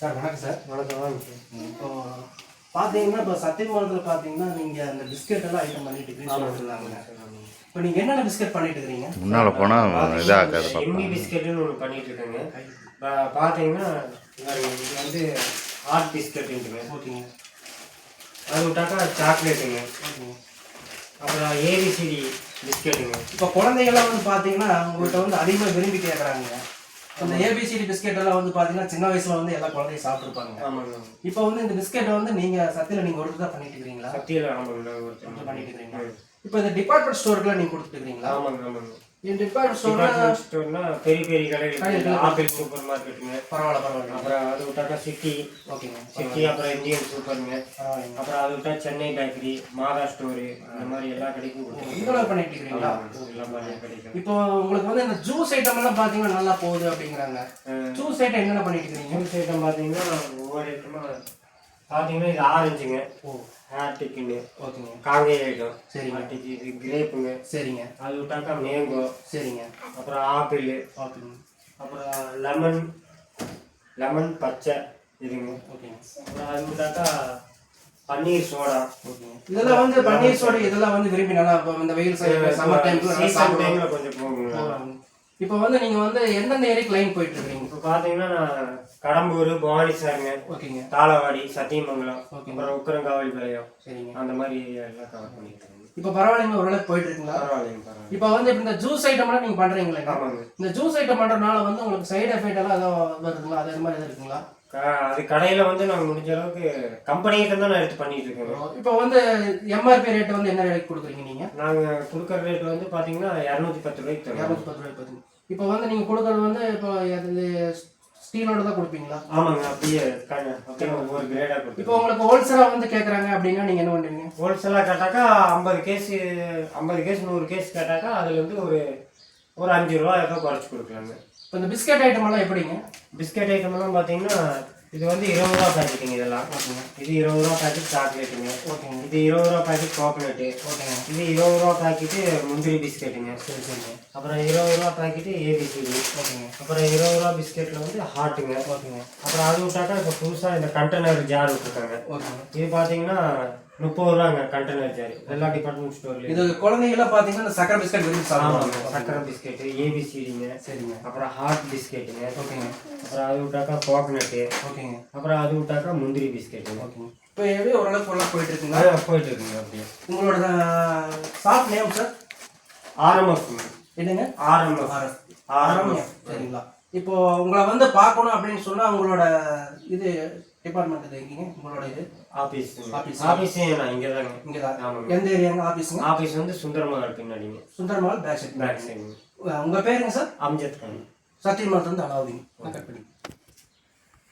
Sir வணக்கம் sir. வணக்கம் வாங்க சார். இப்போ பார்த்தீங்கன்னா இப்போ சத்தியமங்கலத்தில் பார்த்தீங்கன்னா நீங்கள் அந்த பிஸ்கெட் எல்லாம் ஐட்டம் பண்ணிட்டு இருக்கீங்க சொன்னாங்க. இப்போ நீங்கள் என்னென்ன பிஸ்கெட் பண்ணிட்டு இருக்கிறீங்க? முன்னால் போனால் இதாகாது. எம்மி பிஸ்கெட்டுன்னு ஒன்று பண்ணிட்டு இருக்கேங்க. பார்த்தீங்கன்னா இது வந்து ஹாட் பிஸ்கெட்டுங்க. ஓகேங்க. அது விட்டாக்கா சாக்லேட்டுங்க. அப்புறம் ஏபிசிடி பிஸ்கெட்டுங்க. இப்போ குழந்தைகள்லாம் வந்து பார்த்தீங்கன்னா உங்கள்கிட்ட வந்து அதிகமாக விரும்பி கேட்குறாங்க. அந்த ஏபிசிடி பிஸ்கெட் எல்லாம் வந்து பார்த்தீங்கன்னா சின்ன வயசுல வந்து எல்லா குழந்தையும் சாப்பிட்டுருப்பாங்க. ஆமாங்க. இப்போ வந்து இந்த பிஸ்கெட்டை வந்து நீங்கள் சத்தியில் நீங்கள் ஒருத்தர் தான் பண்ணிட்டு இருக்கிறீங்களா? சத்தியில் ஆமாங்க ஒருத்தர் பண்ணிட்டு இருக்கிறீங்களா? இப்போ இந்த டிபார்ட்மெண்ட் ஸ்டோருக்குலாம் நீங்கள் கொடுத்துட்டு இருக்கிறீங்களா? ஆமாங்க ஆமாங்க. இந்த டிபார்ட்மெண்ட் ஸ்டோர்னா பெரிய பெரிய கடைகள், ஆப்பிள் சூப்பர் மார்க்கெட்டுங்க. பரவாயில்ல. அப்புறம் அது விட்டாக்கா சிட்டி. ஓகேங்க. சிட்டி அப்புறம் இந்தியன் சூப்பருங்க. பரவாயில்லைங்க. அப்புறம் அது விட்டா சென்னை பேக்கரி, மாதா ஸ்டோரு, இந்த மாதிரி எல்லா கடைக்கும் கொடுத்துருக்கோம். இதெல்லாம் பண்ணிட்டு இருக்கிறீங்களா? எல்லா மாதிரி கிடைக்கும். இப்போ உங்களுக்கு வந்து இந்த ஜூஸ் ஐட்டம் எல்லாம் பாத்தீங்கன்னா நல்லா போகுது அப்படிங்கிறாங்க. ஜூஸ் ஐட்டம் என்னென்ன பண்ணிட்டு இருக்கீங்க? ஜூஸ் ஐட்டம் பார்த்தீங்கன்னா ஒவ்வொரு ஐட்டமா பார்த்தீங்கன்னா இது ஆரஞ்சுங்க. ஹேர்டிக்குன்னு. ஓகேங்க. காங்கேய ஐட்டம். சரிங்க. ஹேர்டிக்கு இது கிரேப்புங்க. சரிங்க. அது விட்டாக்கா மேங்கோ. சரிங்க. அப்புறம் ஆப்பிள். ஓகேங்க. அப்புறம் லெமன் பச்சை இதுங்க. ஓகேங்க. அப்புறம் அது விட்டாக்கா பன்னீர் சோடா. ஓகேங்க. இதெல்லாம் வந்து பன்னீர் சோடா இதெல்லாம் வந்து விரும்பி நல்லா இந்த வெயில் சம்மர் டைம்ல சீசன் டைம்ல கொஞ்சம் போகுங்க. இப்போ வந்து நீங்க வந்து எந்தெந்த ஏரியாக்கு லைன் போயிட்டு இருக்கீங்க? இப்போ பார்த்தீங்கன்னா நான் கடம்பூர், பவானி சாருங்க. ஓகேங்க. தாளவாடி, சத்தியமங்கலம், ஓகே. அப்புறம் உக்கரங்காவல் பாளையம், சரிங்க. அந்த மாதிரி எல்லாம் கவர் பண்ணிட்டு இருக்கேன். இப்போ பரவாயில்லைங்க, ஓரளவுக்கு போயிட்டு இருக்குங்களா? பரவாயில்லைங்க. இப்போ வந்து இந்த ஜூஸ் ஐட்டம் எல்லாம் நீங்க பண்றீங்களா? ஆமாங்க. இந்த ஜூஸ் ஐட்டம் பண்றதுனால வந்து உங்களுக்கு சைடு எஃபெக்ட் எல்லாம் ஏதாவது வருதுங்களா? அது மாதிரி எதாவது இருக்குங்களா? அது கடையில வந்து நாங்கள் முடிஞ்ச அளவுக்கு கம்பெனிகிட்ட தான் நான் எடுத்து பண்ணிட்டு இருக்கேன். இப்போ வந்து எம்ஆர்பி ரேட் வந்து என்ன ரேட் கொடுக்குறீங்க நீங்க? நாங்கள் கொடுக்குற ரேட் வந்து பார்த்தீங்கன்னா 210 ரூபாய்க்கு தரோம். 210 ரூபாய் பார்த்துங்க. இப்போ வந்து நீங்க கொடுக்கறது வந்து இப்போ அது ஸ்டீலோட தான் கொடுப்பீங்களா? ஆமாங்க. அப்படியே ஒவ்வொரு கிரேடாக கொடுப்போம். இப்போ உங்களுக்கு ஹோல்சேலா வந்து கேட்குறாங்க அப்படின்னா நீங்க என்ன பண்ணுறீங்க? ஹோல்சேலாக கேட்டாக்கா 50 கேஸ் 100 கேஸ் கேட்டாக்கா அதுல இருந்து ஒரு 5 ரூபா ஏதோ குறைச்சி கொடுக்கலாங்க. இப்போ இந்த பிஸ்கெட் ஐட்டம் எல்லாம் எப்படிங்க? பிஸ்கெட் ஐட்டம் எல்லாம் பார்த்தீங்கன்னா இது வந்து 20 ரூபா பேக்கெட்டுங்க. இதெல்லாம் இது 20 ரூபா பேக்கெட் சாக்லேட்டுங்க. ஓகேங்க. இது 20 ரூபா பேக்கெட் கோகனட்டு. ஓகேங்க. இது 20 ரூபா பேக்கெட்டு முந்திரி பிஸ்கெட்டுங்க. சரி சரிங்க. அப்புறம் 20 ரூபா பேக்கெட்டு ஏபிசிடி. ஓகேங்க. அப்புறம் 20 ரூபா பிஸ்கெட்டில் வந்து ஹாட்டுங்க. ஓகேங்க. அப்புறம் அது விட்டாக்கா இப்போ புதுசாக இந்த கண்டெய்னர் ஜார் விட்டுருக்காங்க. ஓகேங்க. இது பார்த்தீங்கன்னா 30 ரூபாங்க கண்டெய்னர் ஜார். எல்லா டிபார்ட்மெண்ட் ஸ்டோர்லையும். இது குழந்தைங்களாம் பார்த்தீங்கன்னா இந்த சக்கரை பிஸ்கெட் விரும்பி சாப்பிடுவாங்க. சக்கரை பிஸ்கெட்டு, ஏபிசிடிங்க. சரிங்க. அப்புறம் ஹாட் பிஸ்கெட்டுங்க. ஓகேங்க. அப்புறம் அது விட்டாக்கா கோகனட்டு. ஓகேங்க. அப்புறம் அது விட்டாக்கா முந்திரி பிஸ்கெட்டுங்க. ஓகேங்க. இப்போ எப்படி ஓரளவுக்கு ஃபுல்லாக போயிட்டு இருக்குங்களா? போயிட்டு இருக்குங்க. அப்படியே உங்களோட ஷாப் நேம் சார்? ஆர்எம்எஃப். என்னங்க? ஆர்எம்எஃப். சரிங்களா. இப்போ உங்களை வந்து பார்க்கணும் அப்படின்னு சொன்னா உங்களோட இது டிபார்ட்மெண்ட் இது எங்கீங்க? உங்களோட இது ஆபீஸ் நான் இங்கே தாங்க. இங்கே தான். ஆமாங்க. எந்த ஏரியாங்க ஆஃபீஸுங்க? ஆபீஸ் வந்து சுந்தரமகர் பின்னாடிங்க. Sundarambal back back சைடுங்க. உங்க பேருங்க சார்? அம்ஜத் கான். சத்தியமங்கலத்துல இருந்து அலாவுதீன். நான் கட் பண்ணி